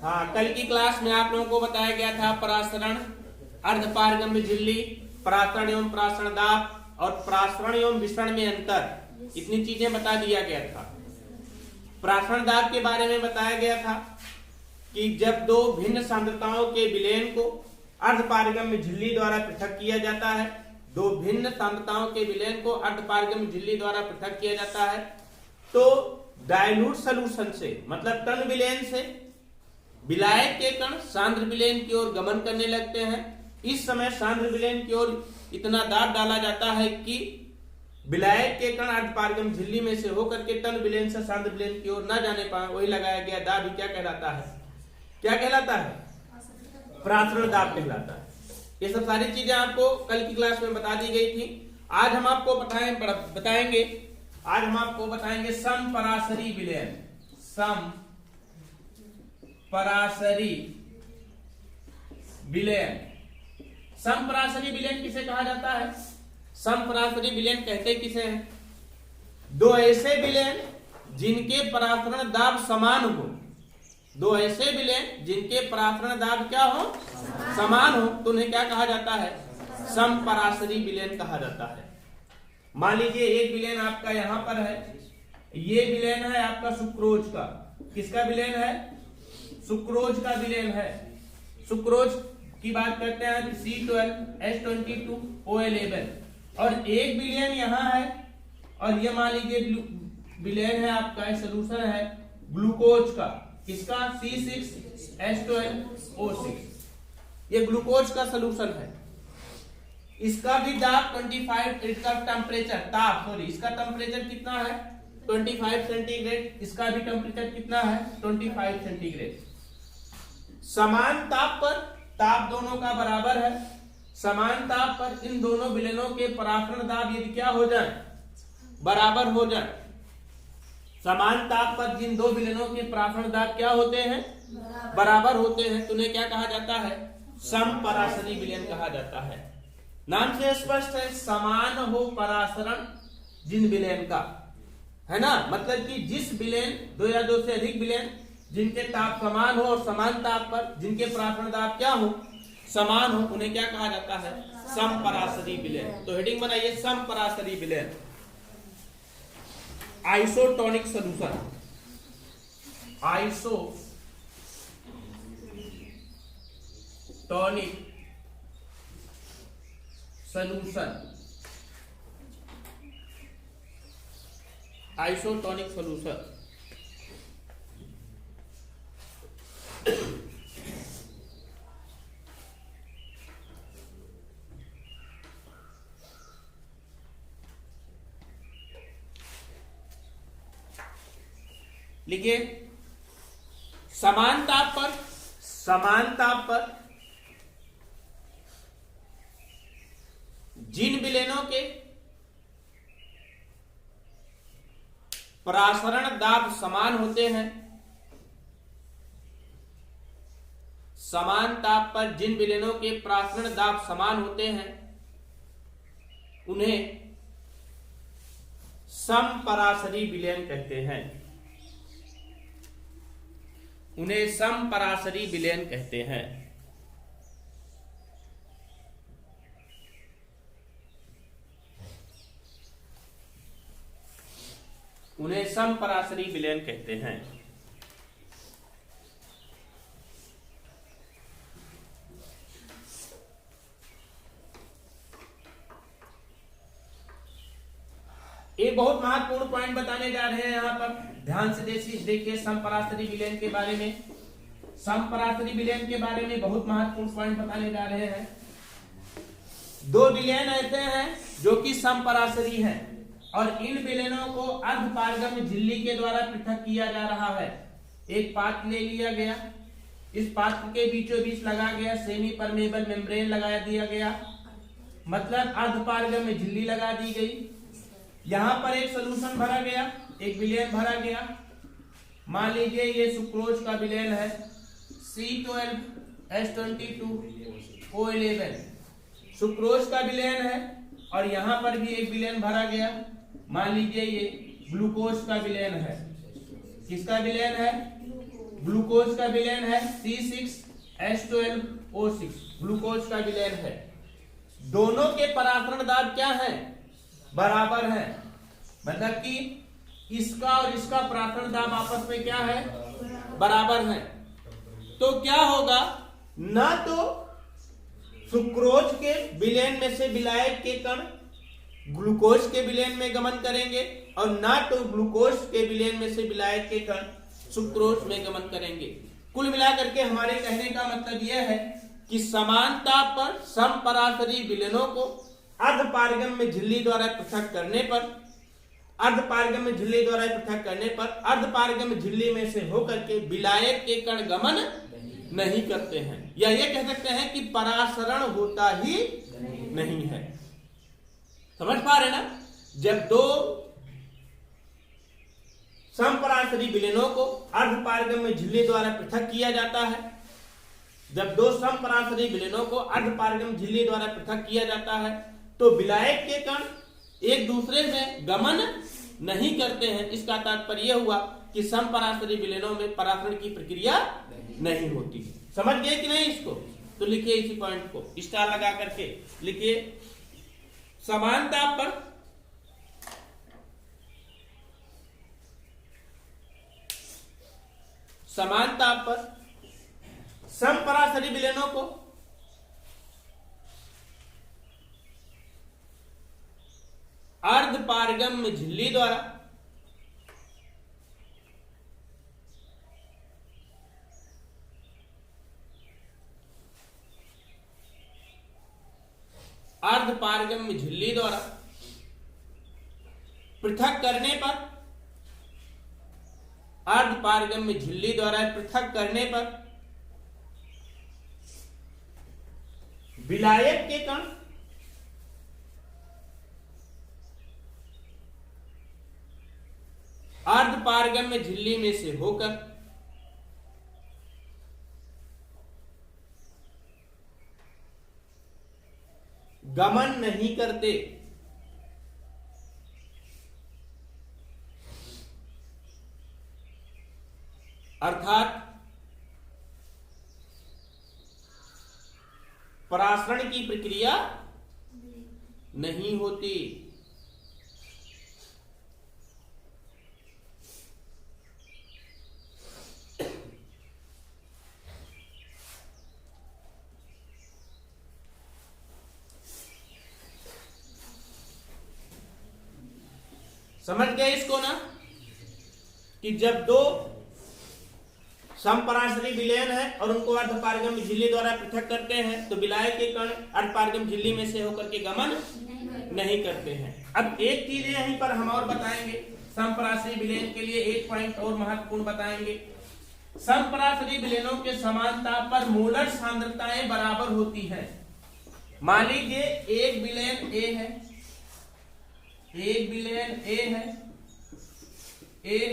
हाँ, कल की क्लास में आप लोगों को बताया गया था परासरण, अर्धपारगम्य झिल्ली, परासरण एवं परासरण दाब और परासरण एवं विसरण में अंतर, इतनी चीजें बता दिया गया था। परासरण दाब के बारे में बताया गया था कि जब दो भिन्न सांद्रताओं के विलयन को अर्धपारगम्य झिल्ली द्वारा पृथक किया जाता है, दो भिन्न सांद्रताओं के विलयन को अर्धपारगम्य झिल्ली द्वारा पृथक किया जाता है, तो डाइल्यूट सॉल्यूशन से मतलब तन विलयन से विलायक के कण सांद्र विलयन की ओर गमन करने लगते हैं। इस समय सांद्र विलयन की ओर इतना दाब डाला जाता है कि विलायक के कण अर्धपारगम्य झिल्ली में से होकर के तन विलयन से सांद्र विलयन की ओर न जाने पाए, वही लगाया गया दाब ही क्या कहलाता है? क्या कहलाता है? परासरण दाब कहलाता है। ये सब सारी चीजें आपको कल की क्लास में बता दी गई थी। आज हम आपको बताएंगे समपरासरी विलयन। समपरासरी विलयन, समपरासरी विलयन किसे कहा जाता है? समपरासरी विलयन कहते किसे हैं? दो ऐसे विलयन जिनके परासरण दाब समान हो, दो ऐसे विलयन जिनके परासरण दाब क्या हो? समान हो, तो उन्हें क्या कहा जाता है? समपरासरी विलयन कहा जाता है। मान लीजिए एक विलयन आपका यहां पर है, ये विलयन है आपका सुक्रोज का। किसका विलयन है? सुक्रोज का विलयन है। सुक्रोज की बात करते हैं C12H22OH11, और एक विलयन यहां है, और ये मान लीजिए विलयन है आपका, सोल्यूशन है ग्लूकोज का। किसका? C6H12O6, ये ग्लूकोज का सोल्यूशन है। इसका भी दाब 25, इसका टेम्परेचर इसका टेम्परेचर कितना है? 25 सेंटीग्रेड। इसका भी टेम्परेचर कितना है? 25 सेंटीग्रेड। समान ताप पर, ताप दोनों का बराबर है, समान ताप पर इन दोनों विलयनों के परासरण दाब यदि क्या हो जाए? बराबर हो जाए। समान ताप पर जिन दो विलयनों के परासरण दाब क्या होते हैं? बराबर होते हैं, तो उन्हें क्या कहा जाता है? समपरासरी विलयन कहा जाता है। नाम से स्पष्ट है, समान हो परासरण जिन विलयन का, है ना। मतलब कि जिस विलयन, दो या दो से अधिक विलयन जिनके ताप समान हो और समान ताप पर जिनके परासरण दाब क्या हो? समान हो, उन्हें क्या कहा जाता है? समपरासरी विलयन। तो हेडिंग बनाइए समपरासरी विलयन। Isotonic solution, isotonic solution, isotonic solution. लिखिए, समान ताप पर जिन विलयनों के परासरण दाब समान होते हैं, समान ताप पर जिन विलयनों के परासरण दाब समान होते हैं, उन्हें समपरासरी विलयन कहते हैं। उन्हें समपरासरी विलयन कहते हैं। उन्हें समपरासरी विलयन कहते हैं। एक बहुत महत्वपूर्ण पॉइंट बताने जा रहे हैं यहां पर, ध्यान से देखिए समपरासरी विलयन के बारे में। समपरासरी विलयन के बारे में बहुत महत्वपूर्ण पॉइंट बताने जा रहे हैं। दो विलयन ऐसे हैं जो कि समपरासरी हैं, और इन विलयनों को अर्धपारगम्य झिल्ली के द्वारा पृथक किया जा रहा है। एक पात्र ले लिया गया, इस पात्र के बीचों बीच लगा गया सेमी परमेबल मेम्ब्रेन लगा दिया गया, मतलब अर्धपारगम्य झिल्ली लगा दी गई। यहां पर एक सोल्यूशन भरा गया, एक विलयन भरा गया। मान लीजिए ये सुक्रोज का विलयन है C12H22O11, सुक्रोज का विलयन है, और यहां पर भी एक विलयन भरा गया। मान लीजिए ये ग्लूकोज का विलयन है। किसका विलयन है? ग्लूकोज का विलयन है C6H12O6, ग्लूकोज का विलयन है। दोनों के परासरण दाब क्या है? बराबर है, मतलब कि इसका और इसका परासरण दाब आपस में क्या है? बराबर है। तो क्या होगा, ना तो सुक्रोज के विलयन में से विलायक के कण ग्लूकोज के विलयन में गमन करेंगे और ना तो ग्लूकोज के विलयन में से विलायक के कण सुक्रोज में गमन करेंगे। कुल मिलाकर के हमारे कहने का मतलब यह है कि समान ताप पर समपराशरी विलयनों को अर्धपारगम्य में झिल्ली द्वारा पृथक करने पर अर्धपारगम्य झिल्ली द्वारा पृथक करने पर अर्धपारगम्य झिल्ली में से होकर के विलायक के कण गमन नहीं करते हैं, या ये कह सकते हैं कि परासरण होता ही नहीं है। समझ पा रहे ना? जब दो समपराशरी विलयनों को अर्धपारगम्य झिल्ली द्वारा पृथक किया जाता है, जब दो समपराशरी विलयनों को अर्धपारगम्य झिल्ली द्वारा पृथक किया जाता है, तो विलायक के कण एक दूसरे में गमन नहीं करते हैं। इसका तात्पर्य हुआ कि समपराशरी विलयनों में परासरण की प्रक्रिया नहीं होती। समझ गए कि नहीं इसको? तो लिखिए इसी पॉइंट को स्टार लगा करके लिखिए, समान ताप पर समपराशरी विलयनों को अर्धपारगम्य झिल्ली द्वारा पृथक करने पर विलायक के कण अर्धपारगम्य झिल्ली में से होकर गमन नहीं करते, अर्थात परासरण की प्रक्रिया नहीं होती। समझ गए इसको ना, कि जब दो समपराशरी विलयन है और उनको अर्धपारगम्य झिल्ली द्वारा पृथक करते हैं, तो विलायक के कण अर्धपारगम्य झिल्ली में से होकर के गमन नहीं करते हैं। अब एक चीज यहीं पर हम और बताएंगे, समपराशरी विलयन के लिए एक पॉइंट और महत्वपूर्ण बताएंगे। समपराशरी विलयनों के समान ताप पर मोलर सांद्रताएं बराबर होती हैं। मान लीजिए एक विलयन ए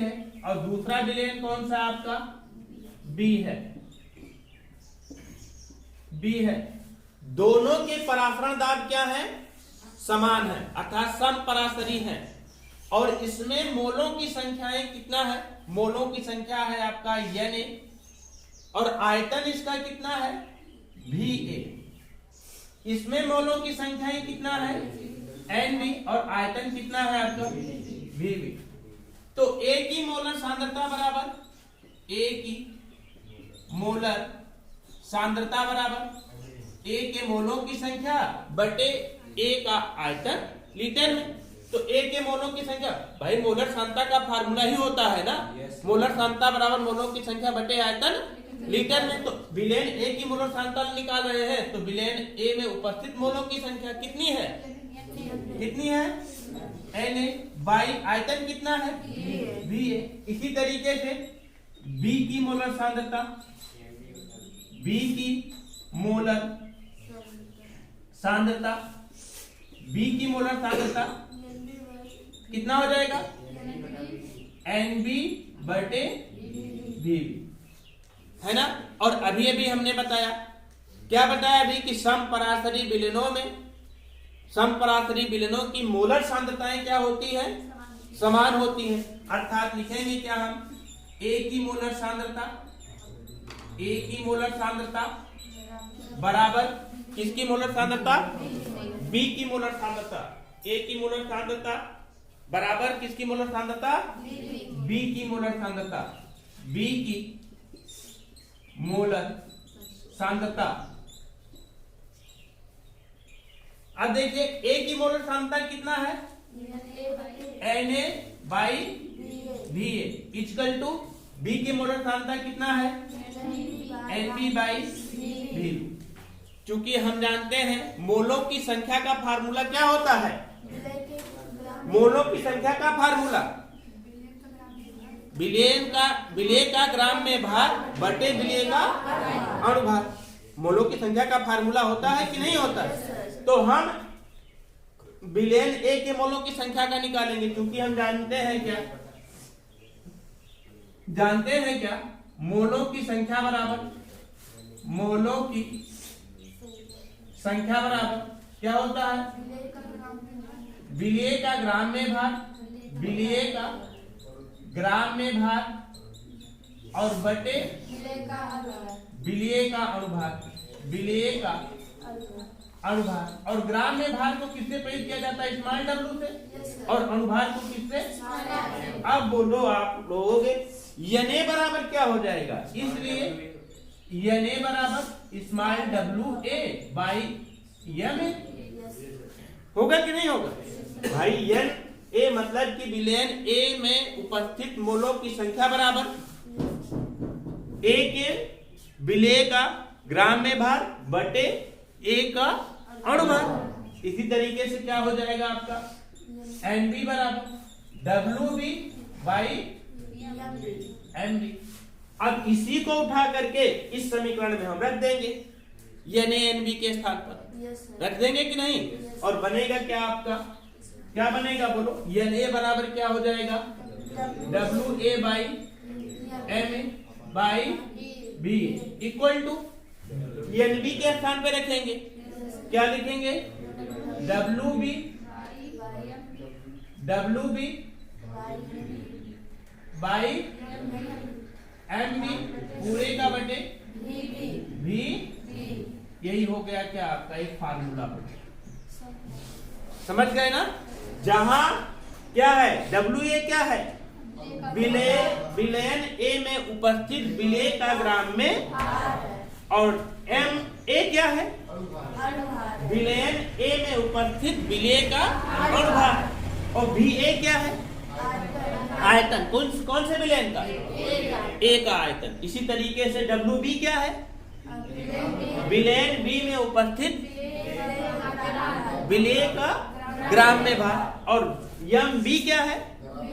है, और दूसरा विलयन कौन सा आपका? बी है। दोनों के परासरण दाब क्या है? समान है, अर्थात समपराशरी है। और इसमें मोलों की संख्याएं कितना है? मोलों की संख्या है आपका Na, और आयतन इसका कितना है? Va। इसमें मोलों की संख्याएं कितना है? Nb, और आयतन कितना है आपका? Vb। तो A की मोलर सांद्रता बराबर A के मोलों की संख्या बटे A का आयतन लीटर में। तो A के मोलों की संख्या, भाई मोलर सांद्रता का फार्मूला ही होता है ना, मोलर सांद्रता बराबर मोलों की संख्या बटे आयतन लीटर में। तो विलयन A की मोलर सांद्रता निकाल रहे हैं, तो विलयन A में उपस्थित मोलों की संख्या कितनी है? Na बाई आयतन कितना है? Va। इसी तरीके से B की मोलर सांद्रता कितना हो जाएगा? Nb बटे Vb, है ना। और अभी हमने बताया, क्या बताया अभी, कि समपराशरी विलयनों की मोलर सांद्रताएं क्या होती है? समान होती हैं। अर्थात लिखेंगे क्या हम? A की मोलर सांद्रता A की मोलर सांद्रता बराबर किसकी मोलर सांद्रता? B की मोलर सांद्रता। A की मोलर सांद्रता बराबर किसकी मोलर सांद्रता? B की मोलर सांद्रता। B की मोलर सांद्रता। अब देखिए A की मोलर सांद्रता कितना है? Na/Va इक्वल टू B की मोलर सांद्रता कितना है? Nb/V। चूंकि हम जानते हैं मोलों की संख्या का फार्मूला क्या होता है? मोलों की संख्या का फार्मूला विलेय का ग्राम में भार बटे विलेय का अणुभार। मोलों की संख्या का फार्मूला होता है कि नहीं होता है? तो हम विलेन A के मोलों की संख्या का निकालेंगे, क्योंकि हम जानते हैं क्या मोलों की संख्या बराबर क्या होता है? विलेय का ग्राम में भार और बटे विलेय का अणुभार। और ग्राम में भार को किससे प्रयुक्त किया जाता है? स्मॉल w से। और अणुभार को किससे? अब बोलो आप लोग Na बराबर क्या हो जाएगा? इसलिए Na बराबर स्मॉल WA/Ma होगा कि नहीं होगा? भाई Na मतलब कि विलेन A में उपस्थित मोलों की संख्या बराबर A के विलेय का ग्राम में भार बटे A का अणुभार। इसी तरीके से क्या हो जाएगा आपका? Nb बराबर WB/Mb। अब इसी को उठा करके इस समीकरण में हम रख देंगे NaNb के स्थान पर रख देंगे कि नहीं? और बनेगा क्या आपका? क्या बनेगा बोलो? Na बराबर क्या हो जाएगा? WA/Ma/B इक्वल टू Nb के स्थान पे रखेंगे। क्या लिखेंगे? WB/Mb पूरे का बटे V। यही हो गया क्या आपका एक फार्मूला। समझ गए ना? जहां क्या है? WA क्या है? विलेन A में उपस्थित विलेय का ग्राम में, और Ma क्या है? विलेन A में उपस्थित विलेय का अणुभार। और Va क्या है? आयतन। कौन से विलेन का? A का आयतन। इसी तरीके से WB क्या है? विलेन B में उपस्थित विलेय का ग्राम में भार। और MB क्या है?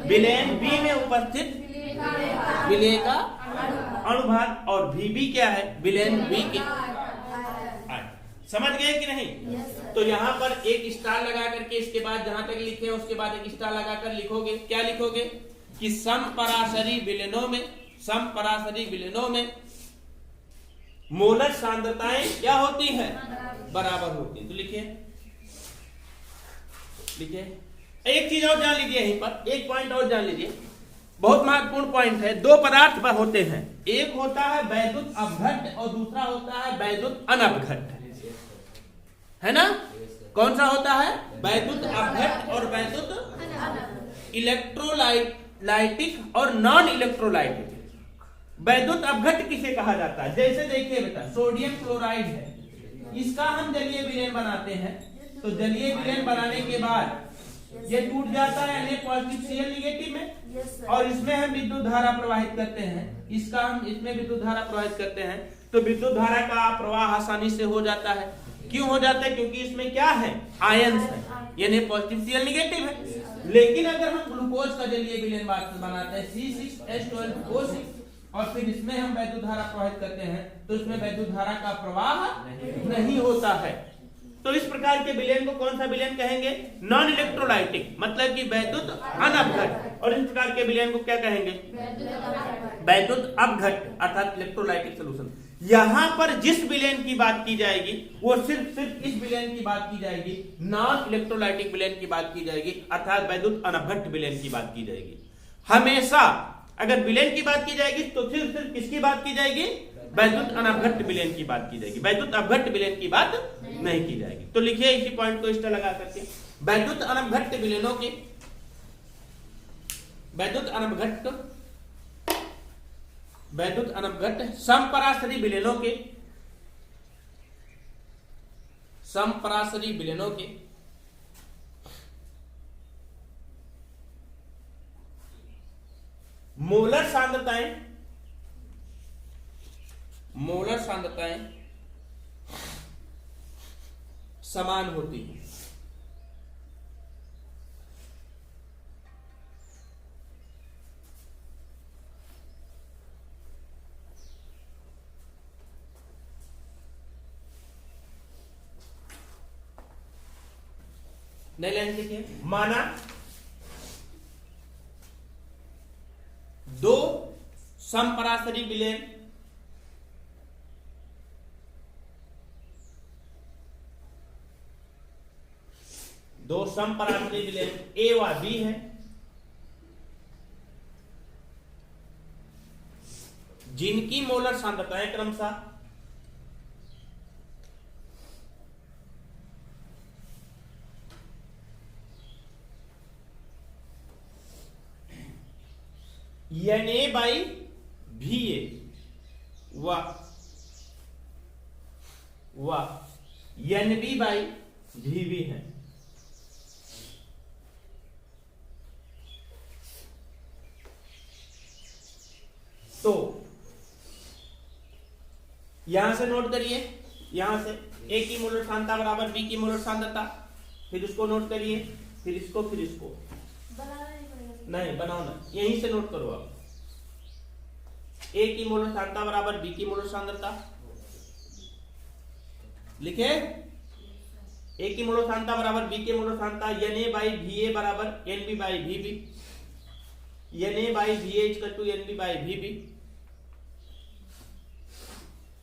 विलेन B में उपस्थित विलेय का अणुभार। और VB क्या है? विलेन B के। समझ गए कि नहीं? तो यहाँ पर एक स्टार लगा करके इसके बाद जहां तक लिखे उसके बाद एक स्टार लगाकर लिखोगे। क्या लिखोगे? कि समपराशरी विलेनों में मोलर सांद्रताएं क्या होती हैं? बराबर होती हैं। तो लिखिए एक चीज और जान लीजिए, यहीं पर एक पॉइंट और जान लीजिए, बहुत महत्वपूर्ण पॉइंट है। दो पदार्थ पर होते हैं, एक होता है वैद्युत अपघट्य और दूसरा होता है वैद्युत अनपघट्य, है ना? कौन सा होता है? वैद्युत अपघट्य और वैद्युत इलेक्ट्रोलाइटिक और नॉन इलेक्ट्रोलाइटिक। वैद्युत अपघट्य किसे कहा जाता है? जैसे देखिए बेटा, सोडियम क्लोराइड है, इसका हम जलीय विलयन बनाते हैं। तो जलीय विलयन बनाने के बाद ये टूट जाता है Na+Cl- में, और इसमें हम विद्युत धारा प्रवाहित करते हैं। इसमें विद्युत धारा प्रवाहित करते हैं, तो विद्युत धारा का प्रवाह आसानी से हो जाता है। क्यों हो जाता है? क्योंकि इसमें क्या है? आयंस है, Na+Cl- है। लेकिन अगर हम ग्लूकोज का जलीय विलयन बनाते हैं C6H12O6 और फिर इसमें हम वैद्युत धारा प्रवाहित करते हैं, तो इसमें वैद्युत धारा का प्रवाह नहीं होता है। तो इस प्रकार के विलयन को कौन सा विलयन कहेंगे? नॉन इलेक्ट्रोलाइटिक, मतलब कि वैद्युत अनपघट्य। और इस प्रकार के विलयन को क्या कहेंगे? वैद्युत अपघट्य अर्थात इलेक्ट्रोलाइटिक सॉल्यूशन। यहां पर जिस विलयन की बात की जाएगी वो सिर्फ इस विलयन की बात की जाएगी, नॉन इलेक्ट्रोलाइटिक विलयन की बात की जाएगी, अर्थात वैद्युत अनपघट्य विलयन की बात की जाएगी। हमेशा अगर विलयन की बात की जाएगी तो सिर्फ किसकी बात की जाएगी? वैद्युत अनवघट्ट विलयन की बात की जाएगी, वैद्युत अपघट्ट विलयन की बात नहीं की जाएगी। तो लिखिए इसी पॉइंट को स्टार लगा करके, वैद्युत अनवघट्ट विलयनों के, वैद्युत अनवघट्ट समपराशरी विलयनों के, समपराशरी विलयनों के मोलर सांद्रताएं समान होती हैं। नई लाइन देखिए, माना दो समपराशरी विलयन ए व बी है, जिनकी मोलर सांद्रताएं क्रमशः Na बाई Va व Nb बाई Vb है। तो यहां से नोट करिए, यहां से ए की मोलर सांद्रता बराबर बी की मोलर सांद्रता, फिर उसको नोट करिए, फिर इसको, फिर इसको नहीं बनाओ ना, यहीं से नोट करो आप। ए की मोलर सांद्रता बराबर बी की मोलर सांद्रता लिखे, ए की मोलर सांद्रता बराबर बी की मोलर सांद्रता, Na बाई Va बराबर Nb by Vb, Na by Va equal to Nb by Vb।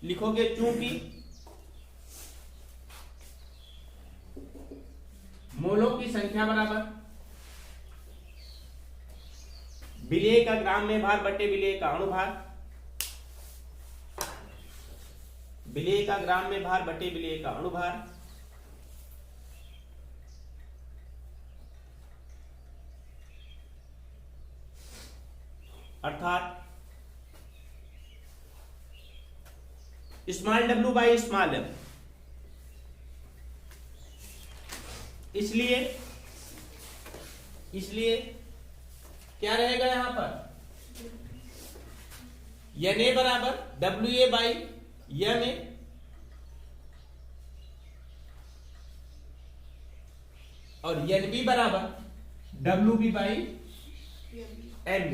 लिखोगे चूंकि मोलों की संख्या बराबर विलेय का ग्राम में भार बटे विलेय का अणुभार, विलेय का ग्राम में भार बटे विलेय का अणुभार, अर्थात small w by small m। इसलिए क्या रहेगा यहां पर, Na बराबर Wa बाई Ma और Nb बराबर Wb बाई Nb।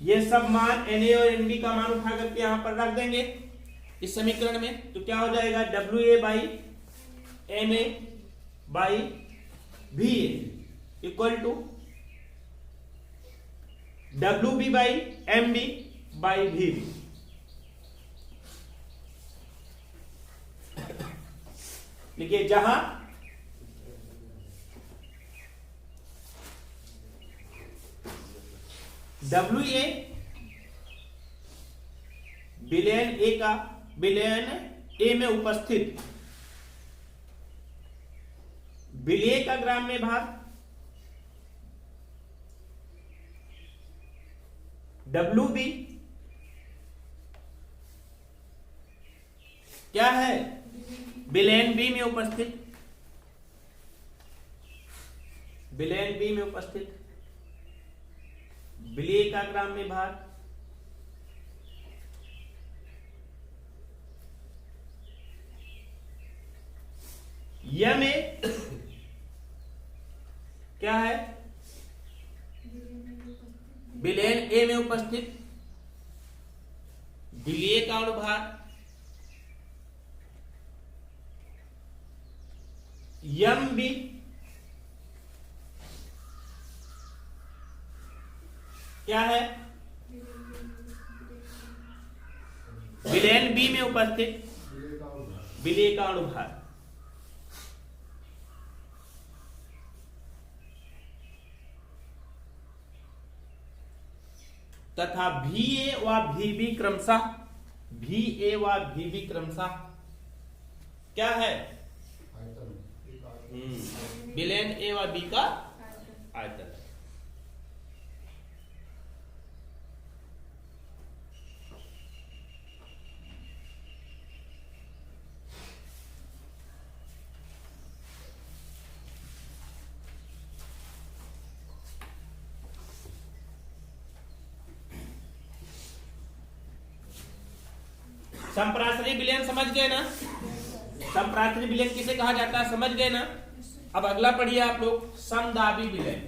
ये सब मान Na और Nb का मान उठा करके यहां पर रख देंगे इस समीकरण में, तो क्या हो जाएगा Wa by Ma by Va equal to Wb by Mb by Vb। देखिए जहां Wa विलयन ए में उपस्थित विलेय का ग्राम में भार, Wb क्या है, विलयन बी में उपस्थित, विलयन बी में उपस्थित विलेय का ग्राम में भार, यह में क्या है, विलयन ए में उपस्थित विलेय का अणुभार, यम बी क्या है, विलयन बी में उपस्थित विलेय का अणुभार। तथा VA व VB क्रमशः, VA व VB क्रमशः क्या है? विलेन A व B का आयतन। संपरासरी विलयन समझ गए ना? संपरासरी विलयन किसे कहा जाता है समझ गए ना? अब अगला पढ़िए आप लोग, समदाबी विलयन।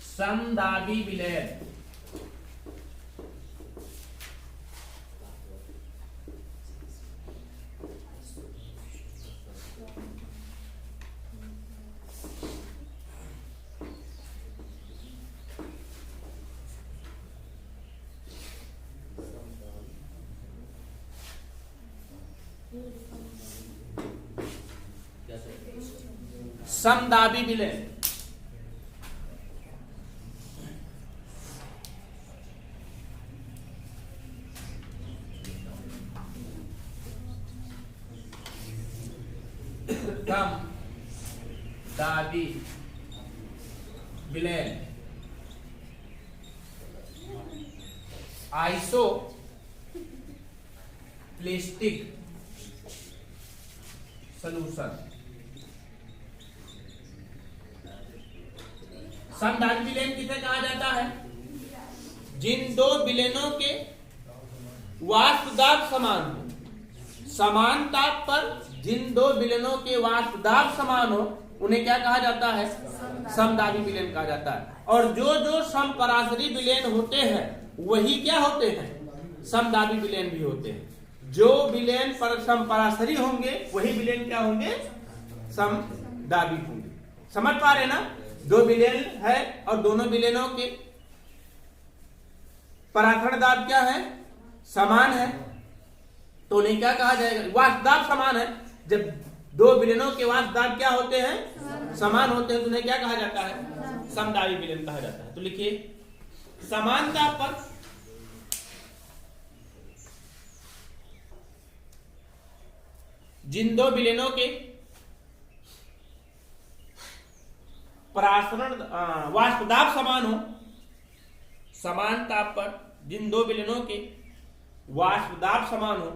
समदाबी विलयन समदाबी विलयन समदाबी विलयन आइसो प्लास्टिक सॉल्यूशन। समदाबी विलयन किसे कहा जाता है? जिन दो विलयनों के वाष्प दाब समान हो, समान ताप पर जिन दो विलयनों के वाष्प दाब समान हो, उन्हें क्या कहा जाता है? समदाबी विलयन कहा जाता है। और जो जो समपरासरी विलयन होते हैं वही क्या होते हैं? समदाबी विलयन भी होते हैं। जो विलयन पर समपरासरी होंगे वही विलयन क्या होंगे? समदाबी होंगे। समझ पा रहे ना? दो विलयन है और दोनों विलयनों के परासरण दाब क्या है? समान है, तो उन्हें क्या कहा जाएगा? वाष्प दाब समान है। जब दो विलयनों के वाष्प दाब क्या होते हैं? समान होते हैं, तो उन्हें क्या कहा जाता है? समदाबी विलयन कहा जाता है। तो लिखिए, समान दाब पर जिन दो विलयनों के परासरण वाष्प दाब समान हो, समान ताप पर जिन दो विलयनों के वाष्प दाब समान हो,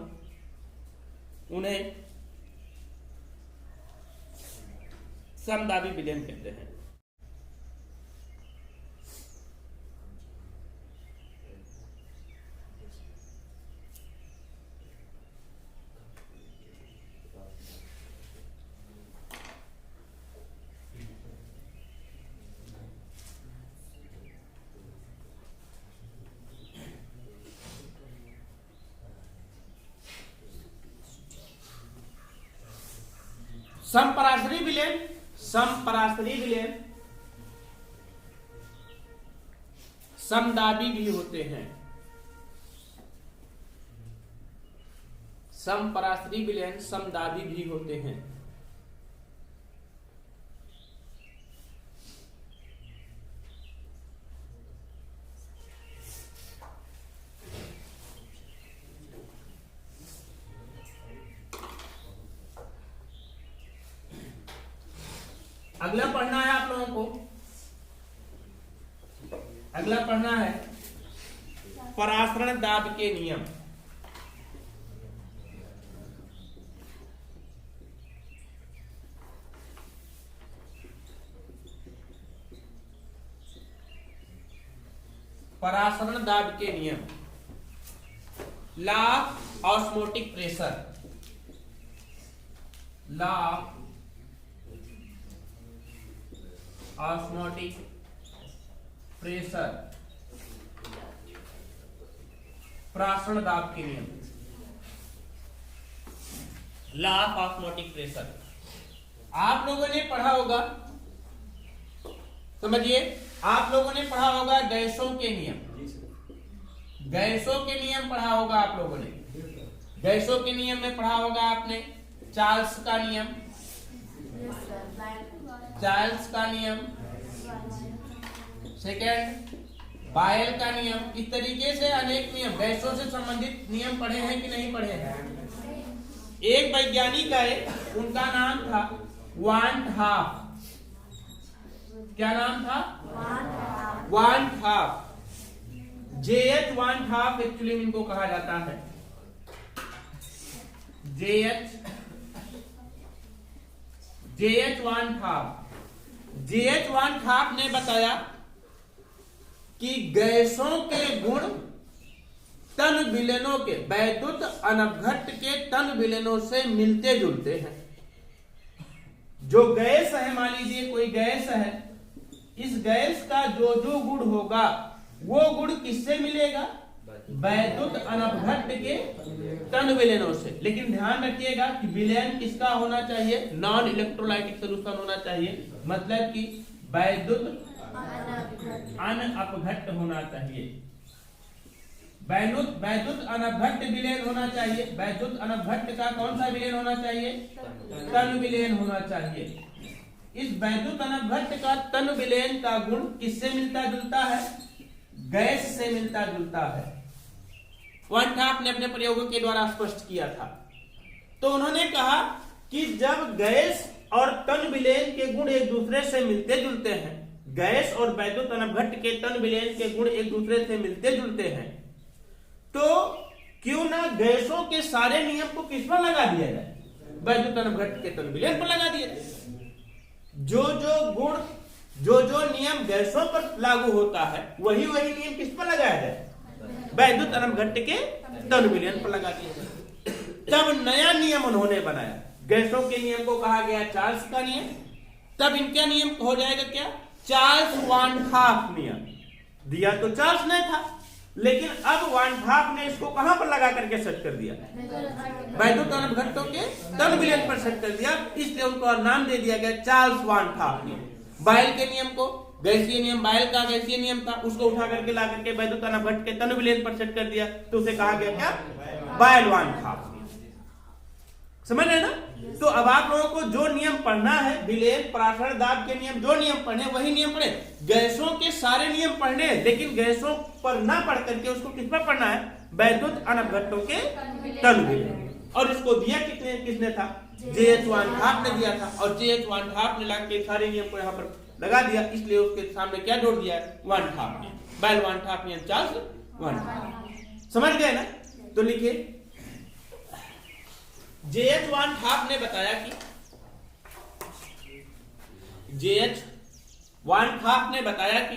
उन्हें समदाबी विलयन कहते हैं। समपरासरी विलयन, समपरासरी विलयन समदाबी भी होते हैं। समपरासरी विलयन समदाबी भी होते हैं। अगला पढ़ना है आप लोगों को, अगला पढ़ना है परासरण दाब के नियम। परासरण दाब के नियम, law of osmotic pressure, law osmotic pressure, परासरण दाब के नियम, लॉ ऑफ ऑस्मोटिक प्रेशर आप लोगों ने पढ़ा होगा। समझिए, आप लोगों ने पढ़ा होगा गैसों के नियम, गैसों के नियम पढ़ा होगा आप लोगों ने। गैसों के नियम में पढ़ा होगा आपने चार्ल्स का नियम, चार्ल्स का नियम, सेकेंड बायल का नियम। इस तरीके से अनेक नियम, गैसों से संबंधित नियम पढ़े हैं कि नहीं पढ़े हैं? एक वैज्ञानिक आए, उनका नाम था वान हाफ। क्या नाम था? वान हाफ। J.H. वान हाफ एक्चुअली इनको कहा जाता है। J.H. वान हाफ। J.H. वान हाफ ने बताया कि गैसों के गुण तन विलयनों के, वैद्युत अनवघट के तन विलयनों से मिलते जुलते हैं। जो गैस है, मान लीजिए कोई गैस है, इस गैस का जो जो गुण होगा वो गुण किससे मिलेगा? वैद्युत अनवघट के तन विलयनों से। लेकिन ध्यान रखिएगा कि विलयन किसका होना चाहिए? नॉन इलेक्ट्रोलाइटिक सोल्यूशन होना चाहिए, मतलब कि वैद्युत अनअपघट होना चाहिए। वैद्युत अनवघट विलयन होना चाहिए। वैद्युत अनवघट का कौन सा विलयन होना चाहिए? तन विलयन होना चाहिए। इस वैद्युत अनवघट का तन विलयन का गुण किससे मिलता जुलता है? गैस से मिलता जुलता है। वान हाफ ने अपने प्रयोगों के द्वारा स्पष्ट किया था। तो उन्होंने कहा कि जब गैस और तन विलयन के गुण एक दूसरे से मिलते जुलते हैं, गैस और वैद्युत अनवघट के तन विलयन के गुण एक दूसरे से मिलते जुलते हैं, तो क्यों ना गैसों के सारे नियम को किस पर लगा दिया जाए? वैद्युत अनवघट के तन विलयन पर लगा दिया जाए। जो जो गुण, जो जो नियम गैसों पर लागू होता है, वही वही नियम किस पर लगाया जाए? वैद्युत अनवघट के तन विलयन पर लगा दिया जाए। तब नया नियम उन्होंने बनाया। गैसों के नियम को कहा गया चार्ल्स का नियम। तब इनका नियम हो जाएगा क्या? चार्ल्स वान हाफ नियम। दिया तो चार्ल्स ने था, लेकिन अब वान हाफ ने इसको कहां पर लगा करके सेट कर दिया? वैद्युत अनवघटों के तन विलयन पर सेट कर दिया। इसलिए उनको नाम दे दिया गया चार्ल्स वान हाफ नियम। बायल के नियम को, गैसीय नियम, बायल का गैसीय नियम था, उसको उठा करके ला करके वैद्युत अनवघट के तन विलयन पर सेट कर दिया, तो उसे कहा गया क्या? बायल वान हाफ। समझ रहे ना? तो अब आप लोगों को जो नियम पढ़ना है, विलयन, परासरण, दाब के नियम, जो नियम पढ़ने वही नियम पढ़े। गैसों के सारे नियम पढ़ने, लेकिन गैसों पर ना पढ़ करके उसको किस पर पढ़ना है? वैद्युत अनवघटों के तन विलयन। और इसको दिया किसने था? J.H. वान हाफ ने दिया था। और J.H. वान हाफ ने लाके सारे नियम को यहाँ पर लगा दिया, इसलिए उसके सामने क्या जोड़ दिया? वान हाफ नियम, बायल वान हाफ नियम, चार्ल्स वान हाफ। समझ गए ना? तो लिखिए, J.H. वान हाफ ने बताया कि J.H. वान हाफ ने बताया कि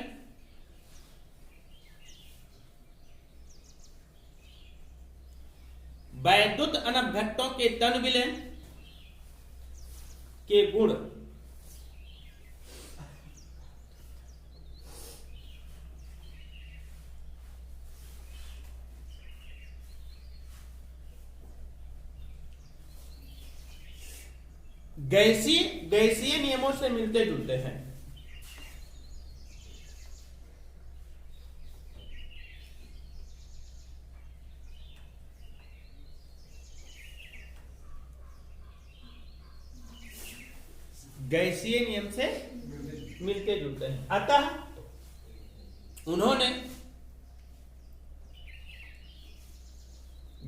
वैद्युत अनवघटों के तन विलयन के गुण गैसीय नियमों से मिलते जुलते हैं। गैसीय नियम से मिलते जुलते हैं। अतः उन्होंने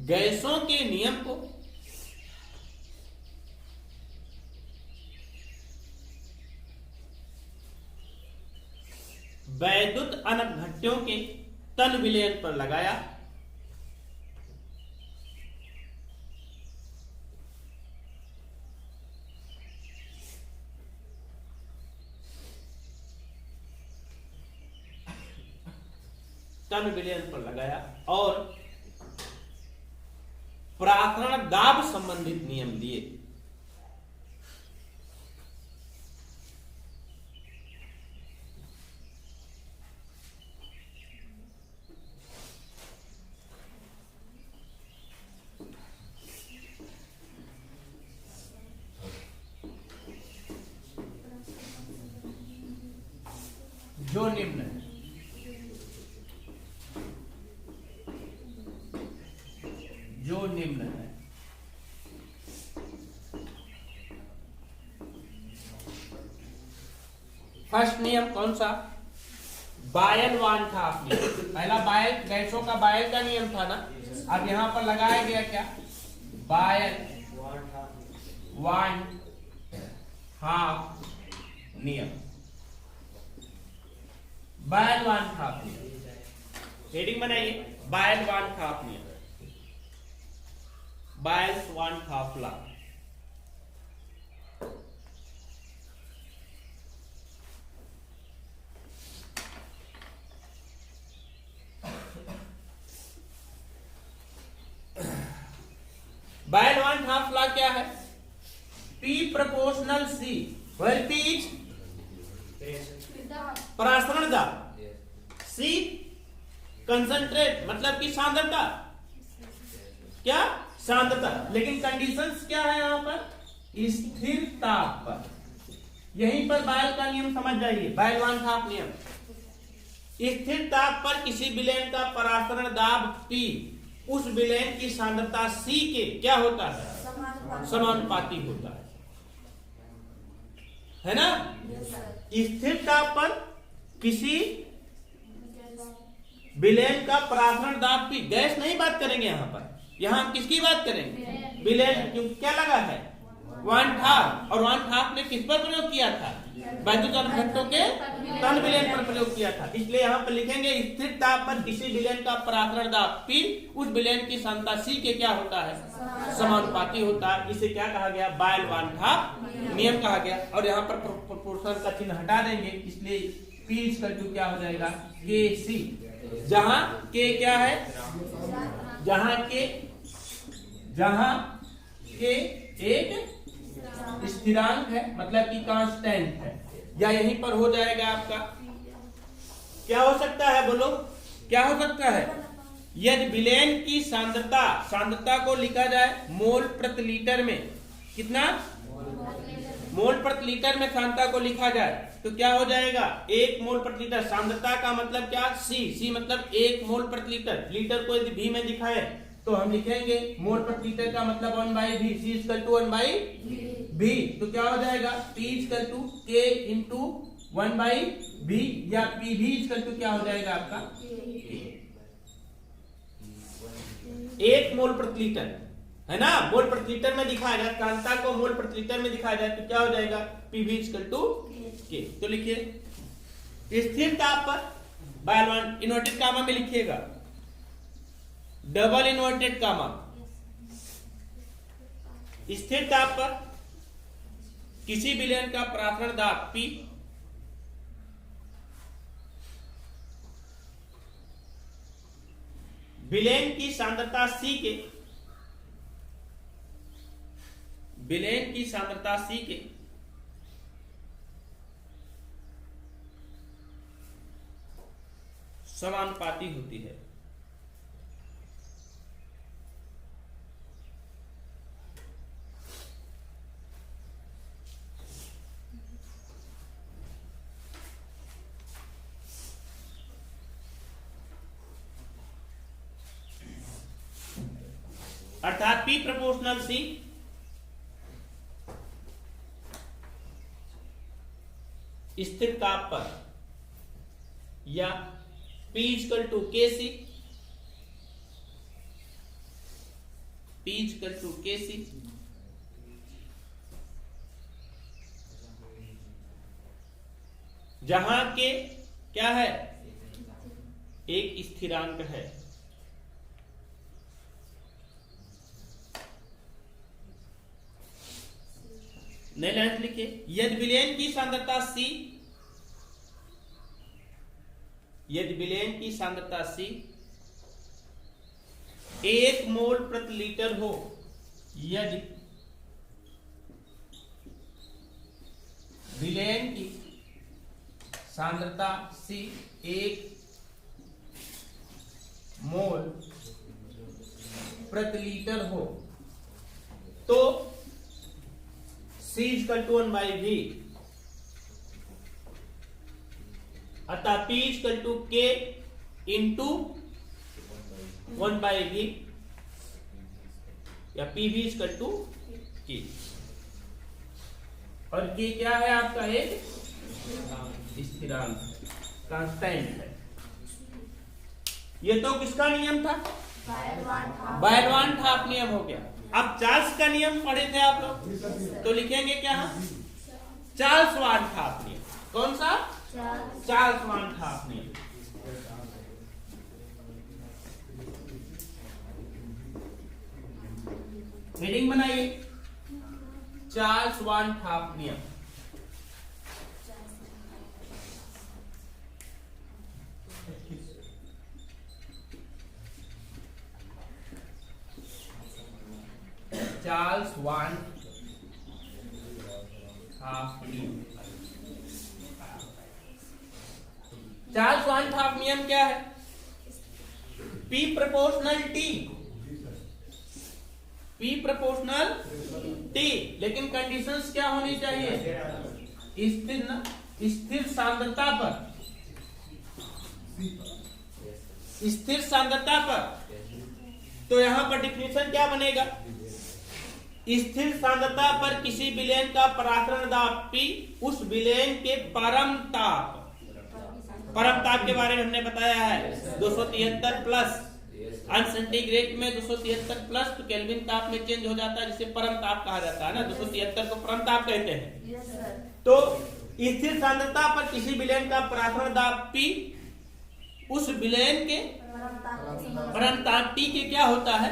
गैसों के नियम को वैद्युत अनवघटों के तन विलयन पर लगाया। तन विलयन पर लगाया और परासरण दाब संबंधित नियम दिए। जो निम्न है, जो निम्न है। फर्स्ट नियम कौन सा? बायल वान था आपने, पहला बायल गैसों का बायल का नियम था ना, अब यहां पर लगाया गया क्या, बायल वन हाफ नियम, बायल वन हाफ नियम। हेडिंग बनाइए, बायल वन हाफ नियम, Boyle van't Hoff law. Boyle van't Hoff law क्या है, P proportional C, where P is परासरण दाब, C कंसंट्रेट मतलब कि सांद्रता, क्या सांद्रता, लेकिन कंडीशंस क्या है यहां पर, स्थिर ताप पर। यहीं पर बायल का नियम समझ जाइए, बायल वन हाफ नियम, स्थिर ताप पर किसी विलयन का परासरण दाब P उस विलयन की सांद्रता C के क्या होता है, समानुपाती होता है ना। स्थिर ताप पर किसी विलयन का परासरण दाब P, गैस नहीं बात करेंगे यहां पर, यहां हम किसकी बात करेंगे, विलयन, क्योंकि क्या लगा है वन हाफ, और वन हाफ ने किस पर प्रयोग किया था, वैद्युत घटकों के तन विलयन पर प्रयोग किया था, इसलिए यहां पर लिखेंगे स्थिर ताप पर किसी विलयन का परासरण दाब P उस विलयन की सांद्रता C के क्या होता है, समानुपाती होता है। इसे क्या कहा गया, बायल वन हाफ नियम कहा गया। और यहाँ पर प्रोपोर्शनल का चिन्ह हटा देंगे, इसलिए P इक्वल टू क्या हो जाएगा, KC, जहां K क्या है, जहां K एक स्थिरांक है, मतलब कि कांस्टेंट है, या यहीं पर हो जाएगा आपका क्या हो सकता है, बोलो क्या हो सकता है, यदि विलयन की सांद्रता को लिखा जाए मोल प्रति लीटर में, कितना मोल प्रति लीटर में सांद्रता को लिखा जाए तो क्या हो जाएगा, 1 मोल प्रति लीटर। सांद्रता का मतलब क्या, C मतलब 1 मोल प्रति लीटर, लीटर को यदि V में दिखाए तो हम लिखेंगे मोल प्रति लीटर का मतलब 1/V, C equal to 1/V, तो क्या हो जाएगा, P equal to K into 1/V, या PV इक्वल टू क्या हो जाएगा आपका, 1 मोल प्रति लीटर है ना, मोल प्रति लीटर में दिखाया जाए, सांद्रता को मोल प्रति लीटर में दिखाया जाए तो क्या हो जाएगा, PV इक्वल टू K। तो लिखिए स्थिर ताप पर, बायल वन इन्वर्टेड कामा में लिखिएगा, डबल इन्वर्टेड कामा, स्थिर ताप पर किसी विलयन का परासरण दाब P विलयन की सांद्रता C के, विलयन की सांद्रता C के समानुपाती होती है। अर्थात P प्रोपोर्शनल C स्थिर ताप पर, या P equal to KC, P equal to KC, जहां के क्या है, एक स्थिरांक है, नए लाइन लिखिए, यदि विलयन की सांद्रता C, यदि विलयन की सांद्रता C 1 मोल प्रति लीटर हो, यदि विलयन की सांद्रता C 1 मोल प्रति लीटर हो, तो C इक्वल टू 1/V, अतः P equal to K into 1/V, या PV इक्वल टू K, और K क्या है आपका, एक स्थिरांक। कांस्टेंट है। ये तो किसका नियम था? बायरवान थाप नियम हो गया। अब चार्ल्स का नियम पढ़े थे आप लोग, तो लिखेंगे क्या? चार्ल्स वान थाप नियम। कौन सा? चार्ल्स वान थाप नियम। हेडिंग बनाइए, चार्ल्स वान थाप नियम। चार्ल्स वान थाप नियम। चार्ल्स वान थाप नियम क्या है? P proportional T, P proportional T, लेकिन कंडीशंस क्या होनी चाहिए? स्थिर सांद्रता पर, स्थिर सांद्रता पर। तो यहां पर डिफिनेशन क्या बनेगा? स्थिर सांद्रता पर किसी विलेन का परासरण दाब P उस विलेन के परम ताप के बारे में हमने बताया है 273 प्लस, अनसेंटीग्रेड में 273 प्लस तो केल्विन ताप में चेंज हो जाता है, जिसे परम ताप कहा जाता है ना। 273 को परम ताप कहते हैं। तो स्थिर सांद्रता पर किसी विलेन का परासरण दाब P उस विलेन के परम ताप T के क्या होता है?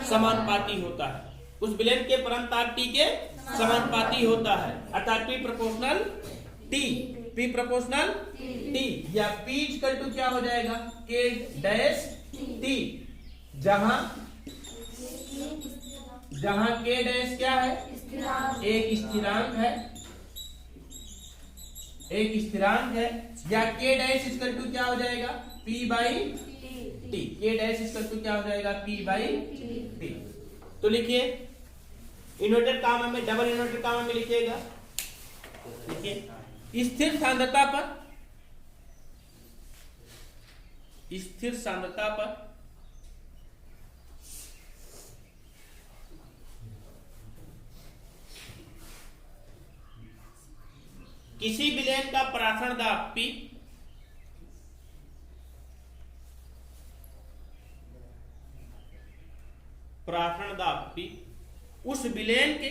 समानुपाती होता है। उस विलेन के परम ताप T के समानुपाती होता है, अर्थात P proportional T, P proportional T, या P इक्वल टू क्या हो जाएगा? K डैश T, जहां K डैश क्या है? एक स्थिरांक है, एक स्थिरांक है, या K डैश इक्वल टू क्या हो जाएगा? P by T। K dash equal to क्या हो जाएगा? P by T। तो लिखिए, इन्वर्टेड कॉमा में, डबल इन्वर्टेड कॉमा में लिखिएगा। देखिए, स्थिर सांद्रता पर, स्थिर सांद्रता पर किसी विलेन का परासरण दाब P परासरण दाब P उस विलेन के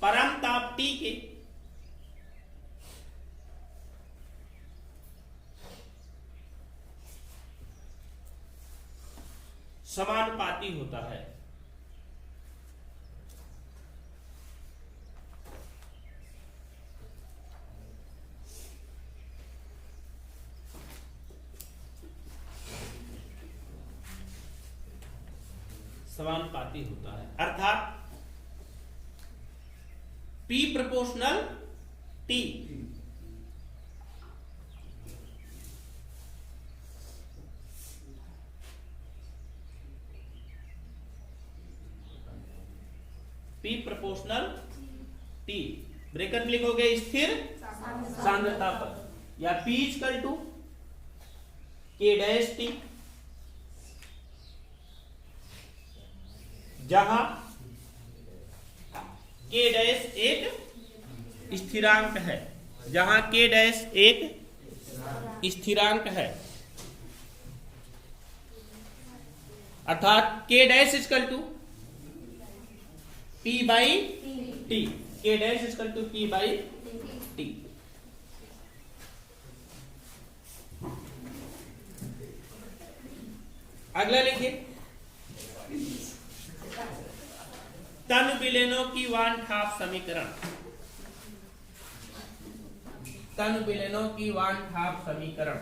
परम ताप T के समानुपाती होता है। समानुपाती होता है, अर्थात P proportional T, P proportional T, bracket में लिखोगे स्थिर सांद्रता पर, या P equal to K dash T, जहां K डैश एक स्थिरांक है, जहां K डैश एक स्थिरांक है, अर्थात K dash equal to P by T, K dash equal to P by T। अगला लिखिए, तन विलेनों की वान ठाप समीकरण। तन विलेनों की वान ठाप समीकरण